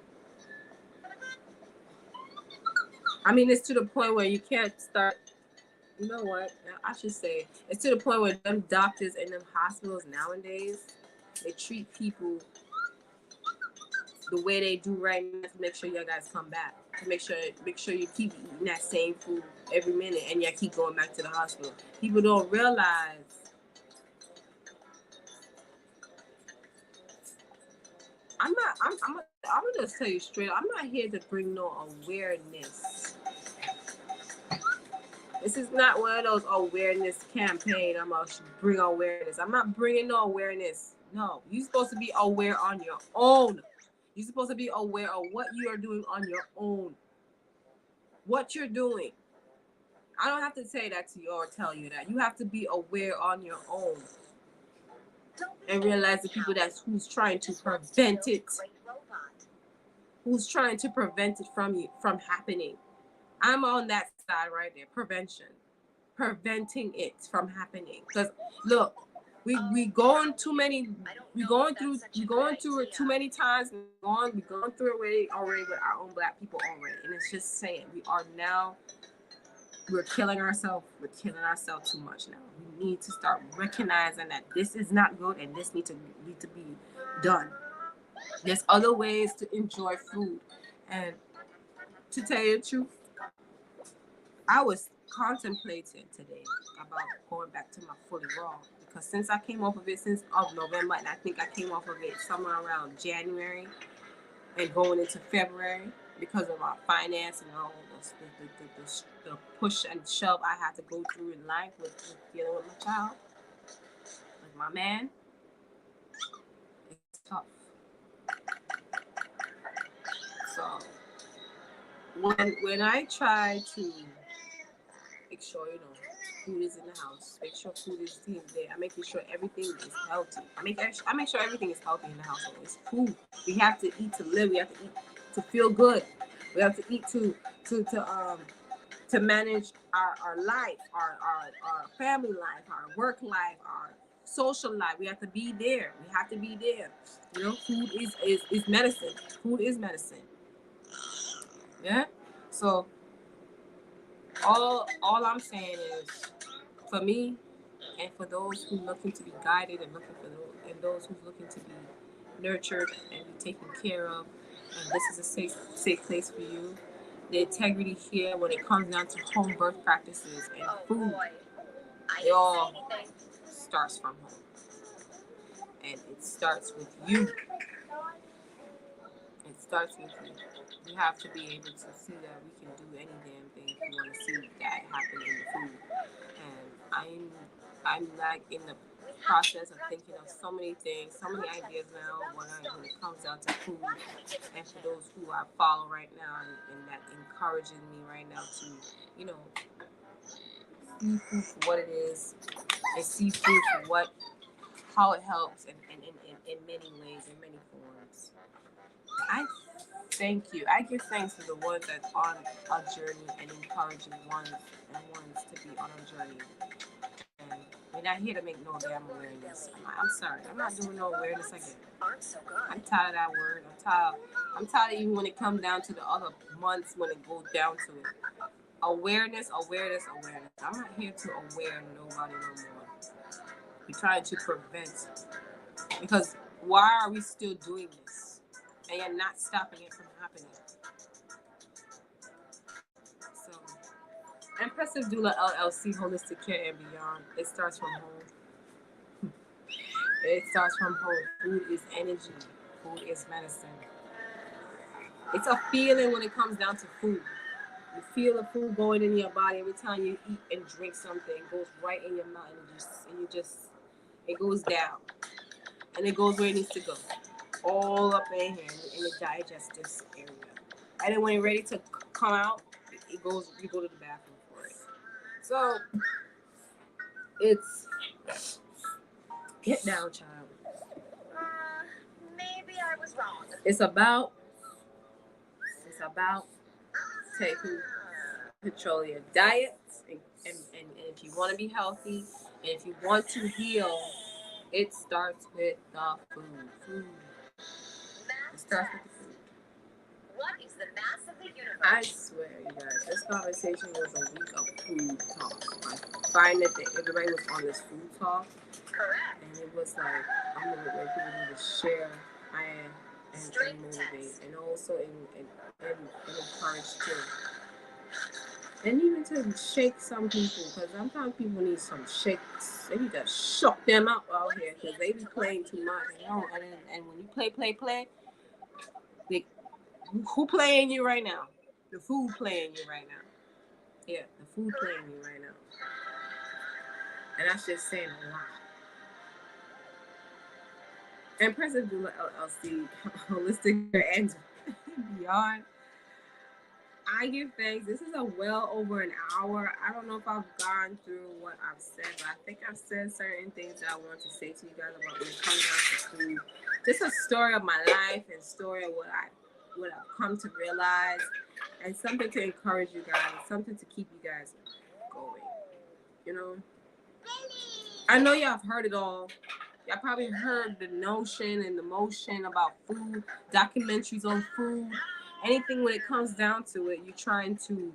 Speaker 1: I mean, it's to the point where you can't start. You know what? I should say it's to the point where them doctors in them hospitals nowadays, they treat people the way they do right now to make sure you guys come back. To make sure you keep eating that same food every minute and you keep going back to the hospital. People don't realize. I'm gonna just tell you straight. I'm not here to bring no awareness. This is not one of those awareness campaign. I'm gonna bring awareness. I'm not bringing no awareness. No, you're supposed to be aware on your own. You're supposed to be aware of what you are doing on your own. What you're doing. I don't have to say that to you or tell you that. You have to be aware on your own and realize the people who's trying to prevent it. Who's trying to prevent it from happening. I'm on that side right there. Preventing it from happening. Because look, we going through it too many times. We're going through it already with our own black people already. And it's just saying we're killing ourselves. We're killing ourselves too much now. We need to start recognizing that this is not good and this need to be done. There's other ways to enjoy food. And to tell you the truth, I was contemplating today about going back to my fully raw, because since I came off of it since November, and I think I came off of it somewhere around January and going into February, because of our finance and all the push and shove I had to go through in life with dealing with my child, with my man. It's tough. So when I try to make sure food is in the house, make sure food is there, I'm making sure everything is healthy. I make sure everything is healthy in the household. It's food. We have to eat to live. We have to eat to feel good. We have to eat to manage our life, our family life, our work life, our social life. We have to be there. We have to be there. Food is medicine. Food is medicine. Yeah. So all I'm saying is, for me and for those who looking to be guided and those who's looking to be nurtured and be taken care of, and this is a safe place for you. The integrity here when it comes down to home birth practices and food, it all starts from home. And it starts with you. It starts with you. We have to be able to see that we can do any damn thing if we want to see that happen in the food. And I'm like in the process of thinking of so many things, so many ideas now when it comes down to food. And for those who I follow right now and that encourages me right now to, see food for what it is and see food for how it helps in many ways, in many forms. I thank you. I give thanks to the ones that's on a journey and encouraging ones to be on a journey. And we're not here to make no damn awareness. I'm sorry. I'm not doing no awareness again. I'm tired of that word. I'm tired of even when it comes down to the other months when it goes down to it. Awareness. I'm not here to aware nobody no more. We're trying to prevent. Because why are we still doing this? And you're not stopping it from happening. So, Impressive Doula LLC, Holistic Care and Beyond. It starts from home. It starts from home. Food is energy. Food is medicine. It's a feeling when it comes down to food. You feel the food going in your body every time you eat and drink something. It goes right in your mouth and it goes down. And it goes where it needs to go. all up in here in the digestive area. And then when you're ready to come out, it goes. You go to the bathroom for it. So it's get down, child.
Speaker 3: Maybe I was wrong.
Speaker 1: It's about taking control of your diet, and if you want to be healthy, and if you want to heal, it starts with the food. It starts with the food.
Speaker 3: What is the mass of the universe?
Speaker 1: I swear, you guys, this conversation was a week of food talk. I find that everybody was on this food talk,
Speaker 3: Correct.
Speaker 1: and it was like, I'm gonna wait people need to share and motivate, and also and encourage too. And even to shake some people, because sometimes people need some shakes. They need to shock them out here, because they be playing too much. And when you play, who playing you right now? The food playing you right now. Yeah, the food playing you right now. And that's just saying a lot. And President Dula LLC, Holistic and Beyond. I give thanks. This is a well over an hour. I don't know if I've gone through what I've said, but I think I've said certain things that I want to say to you guys about when it comes down to food. Just a story of my life and story of what I've come to realize, and something to encourage you guys, something to keep you guys going. You know, I know y'all have heard it all. Y'all probably heard the notion and the motion about food, documentaries on food. Anything when it comes down to it, you're trying to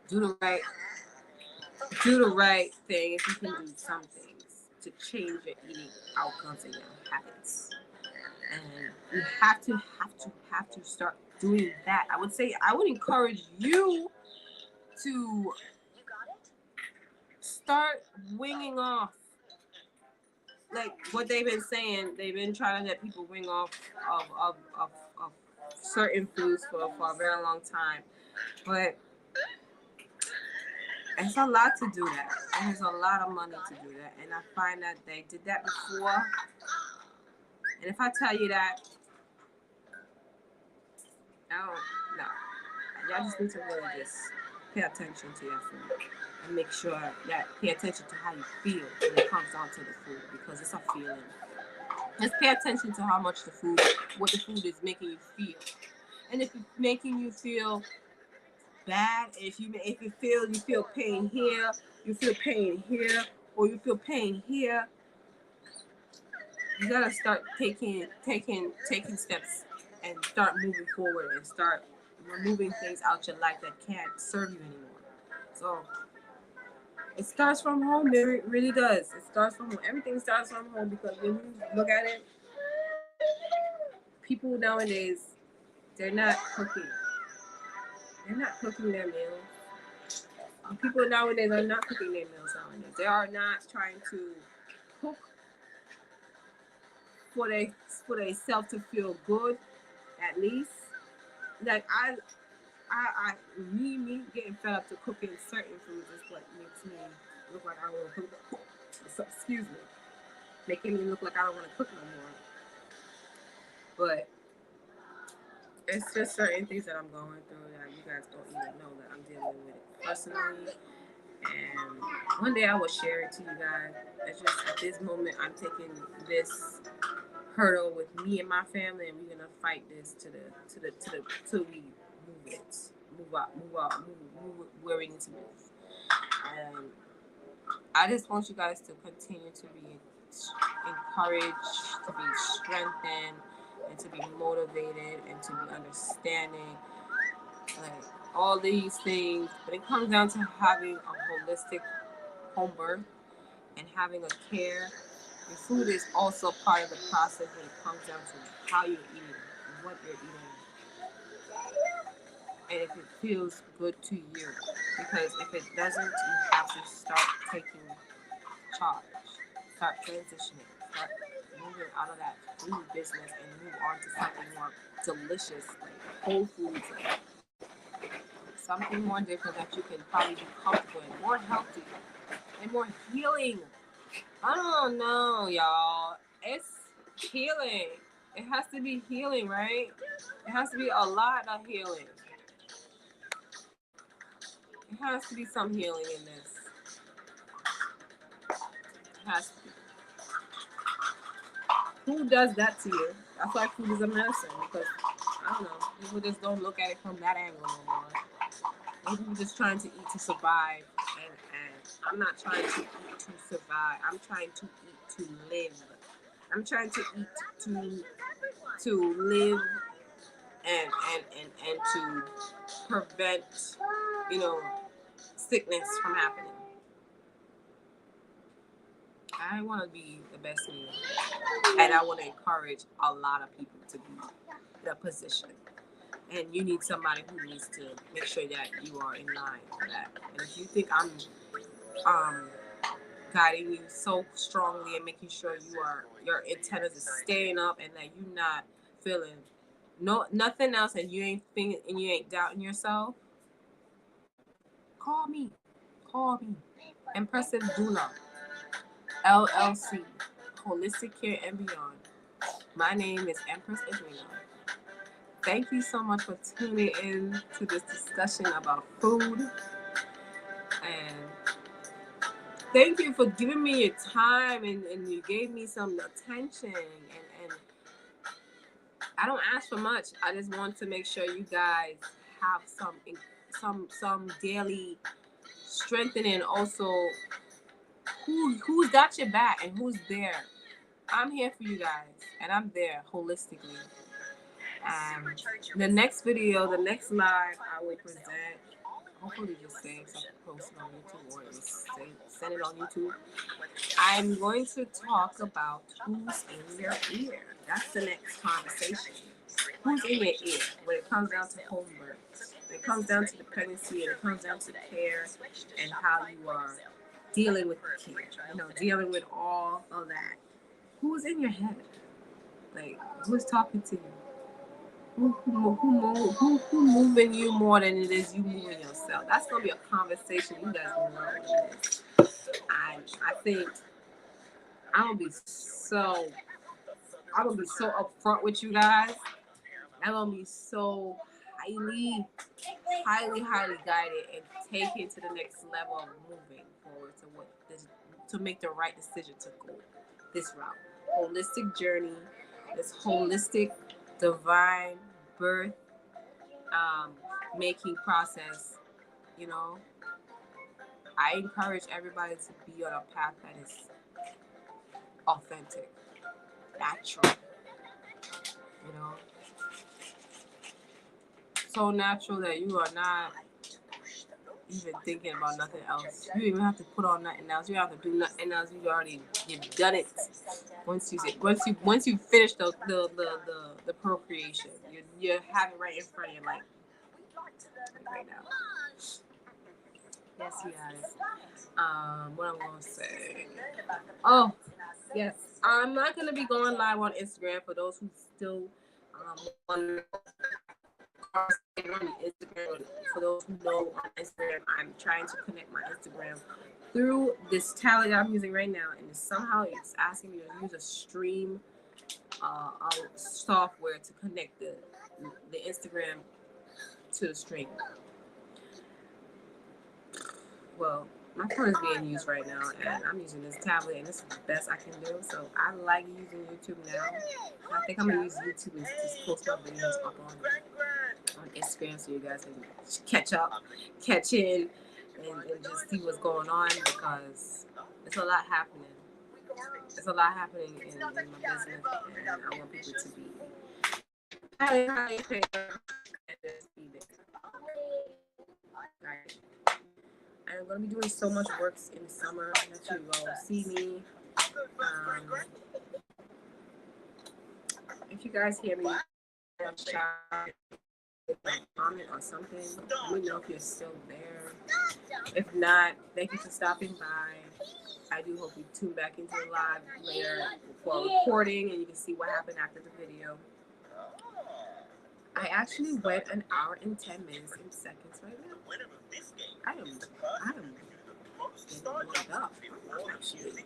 Speaker 1: do the right thing. If you can do some things to change your eating outcomes and your habits, and you have to start doing that. I would encourage you to start winging off. Like what they've been saying, they've been trying to let people wing off of certain foods for a very long time. But it's a lot to do that. And there's a lot of money to do that. And I find that they did that before. And if I tell you that, I don't know. Y'all just need to really just pay attention to your food. And make sure that pay attention to how you feel when it comes down to the food, because it's a feeling. Just pay attention to how much what the food is making you feel. And if it's making you feel bad, if you feel pain here, you feel pain here, or you feel pain here, you gotta start taking steps and start moving forward and start removing things out your life that can't serve you anymore. So it starts from home. It really does. It starts from home. Everything starts from home, because when you look at it, people nowadays, they're not cooking. They're not cooking their meals. People nowadays are not cooking their meals nowadays. They are not trying to cook for themselves to feel good, at least. Like me getting fed up to cooking certain foods is what makes me look like I don't want to cook. Excuse me, making me look like I don't want to cook no more. But it's just certain things that I'm going through that you guys don't even know that I'm dealing with it personally. And one day I will share it to you guys. It's just at this moment I'm taking this hurdle with me and my family, and we're gonna fight this till we move where we need to move. And I just want you guys to continue to be encouraged, to be strengthened, and to be motivated, and to be understanding, like all these things. But it comes down to having a holistic home birth and having a care. Your food is also part of the process when it comes down to how you're eating, what you're eating, and if it feels good to you. Because if it doesn't, you have to start taking charge, start transitioning, start moving out of that food business and move on to something more delicious, like whole foods, like something more different that you can probably be comfortable in, more healthy and more healing. I don't know, y'all. healing. It has to be healing, right? It has to be a lot of healing. It has to be some healing in this. It has to be. Who does that to you? That's why food is a medicine, because I don't know, people just don't look at it from that angle no more. Maybe we're just trying to eat to survive, and I'm not trying to eat to survive. I'm trying to eat to live. I'm trying to eat to live and to prevent, you know, sickness from happening. I want to be the best me, and I want to encourage a lot of people to be in a position. And you need somebody who needs to make sure that you are in line for that. And if you think I'm guiding you so strongly and making sure your antennas is staying up and that you're not feeling nothing else, and you ain't doubting yourself, call me. Impressive Doula LLC, Holistic Care and Beyond. My name is Empress Edwina. Thank you so much for tuning in to this discussion about food. And thank you for giving me your time, and you gave me some attention. And I don't ask for much. I just want to make sure you guys have some daily strengthening. Also, who's got your back and who's there. I'm here for you guys, and I'm there holistically. The next video, the next live I will present, hopefully just saying something, post it on YouTube, or just send it on YouTube. I'm going to talk about who's in your ear. That's the next conversation. Who's in your ear when it comes down to home birth, when it comes down to dependency, and it comes down to care and how you are dealing with the care, dealing with all of that. Who's in your head? Like, who's talking to you? Who moving you more than it is you moving yourself? That's gonna be a conversation you guys will learn with this. I think I'm gonna be so upfront with you guys. I'm gonna be so highly guided and take it to the next level of moving forward to make the right decision to go this route. Holistic journey, this holistic divine birth making process. I encourage everybody to be on a path that is authentic, natural, so natural that you are not even thinking about nothing else. You don't even have to put on nothing else. You don't have to do nothing else. You've done it. Once you finish the procreation, you have it right in front of you, like right now. Yes, you guys. What I'm gonna say? Oh, yes. I'm not gonna be going live on Instagram for those who still want to on Instagram. For those who know on Instagram, I'm trying to connect my Instagram through this tablet that I'm using right now, and somehow it's asking me to use a stream software to connect the Instagram to the stream. Well, my phone is being used right now, and I'm using this tablet, and this is the best I can do. So I like using YouTube now. I think I'm gonna use YouTube and just post my videos up on Instagram so you guys can catch in, and just see what's going on, because there's a lot happening. There's a lot happening in my business, and I want people to be highly paid and just be there. Right. I'm going to be doing so much work in the summer that you will see me. If you guys hear me, comment or something. Let me know if you're still there. If not, thank you for stopping by. I do hope you tune back into the live later for recording, and you can see what happened after the video. I actually went 1 hour and 10 minutes and seconds right now. I am getting warmed up. Actually.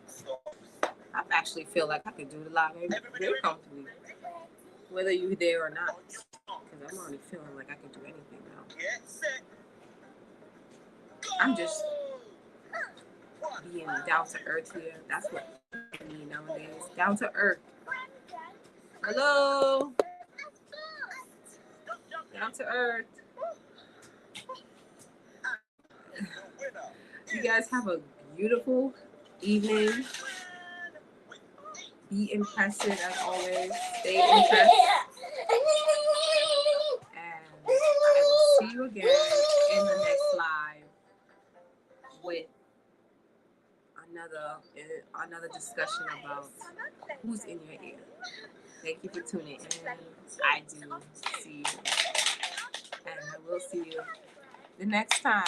Speaker 1: I actually feel like I could do the live very comfortably, whether you're there or not. Because I'm already feeling like I could do anything now. I'm just being down to earth here. That's what I need nowadays. Down to earth. Hello. Down to earth. You guys have a beautiful evening. Be impressive as always. Stay impressed. And I will see you again in the next live with another discussion about who's in your ear. Thank you for tuning in. I do see you. And I will see you the next time.